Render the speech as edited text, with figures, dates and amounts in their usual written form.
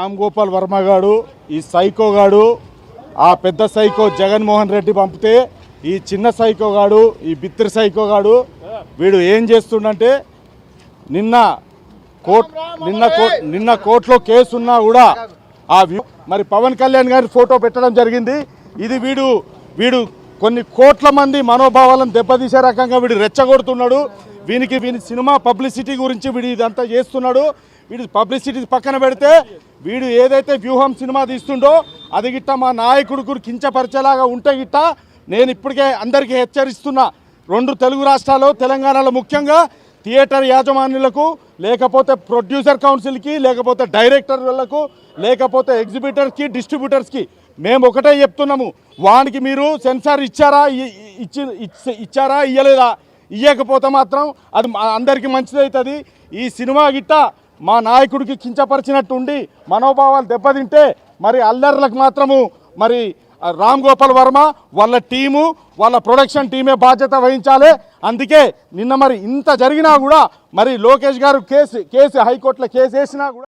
రామ్ గోపాల్ వర్మ గాడు ఈ సైకో గాడు ఆ పెద్ద సైకో జగన్మోహన్ రెడ్డి పంపితే ఈ చిన్న సైకో గాడు ఈ బిత్తిరి సైకో గాడు వీడు ఏం చేస్తుండంటే నిన్న కోర్టులో కేసు ఉన్నా కూడా మరి పవన్ కళ్యాణ్ గారి ఫోటో పెట్టడం జరిగింది. ఇది వీడు కొన్ని కోట్ల మంది మనోభావాలను దెబ్బతీసే రకంగా వీడు రెచ్చగొడుతున్నాడు. వీని సినిమా పబ్లిసిటీ గురించి వీడు ఇదంతా చేస్తున్నాడు. వీడు పబ్లిసిటీ పక్కన పెడితే వీడు ఏదైతే వ్యూహం సినిమా తీస్తుండో అది గిట్ట మా నాయకుడు కించపరిచేలాగా ఉంటే గిట్ట నేను ఇప్పటికే అందరికీ హెచ్చరిస్తున్నా. 2 తెలుగు రాష్ట్రాల్లో తెలంగాణలో ముఖ్యంగా థియేటర్ యాజమాన్యులకు, లేకపోతే ప్రొడ్యూసర్ కౌన్సిల్కి, లేకపోతే డైరెక్టర్లకు, లేకపోతే ఎగ్జిబిటర్స్కి, డిస్ట్రిబ్యూటర్స్కి మేము ఒకటే చెప్తున్నాము. వానికి మీరు సెన్సార్ ఇచ్చారా ఇయ్యలేదా? ఇయ్యకపోతే మాత్రం అది అందరికీ మంచిదవుతుంది. ఈ సినిమా గిట్ట మా నాయకుడికి కించపరిచినట్టు ఉండి మనోభావాలు దెబ్బతింటే మరి అల్లర్లకు మాత్రము మరి రామ్ గోపాల్ వర్మ వాళ్ళ టీము, వాళ్ళ ప్రొడక్షన్ టీమే బాధ్యత వహించాలి. అందుకే నిన్న మరి ఇంత జరిగినా కూడా మరి లోకేష్ గారు కేసు హైకోర్టులో కేసు వేసినా కూడా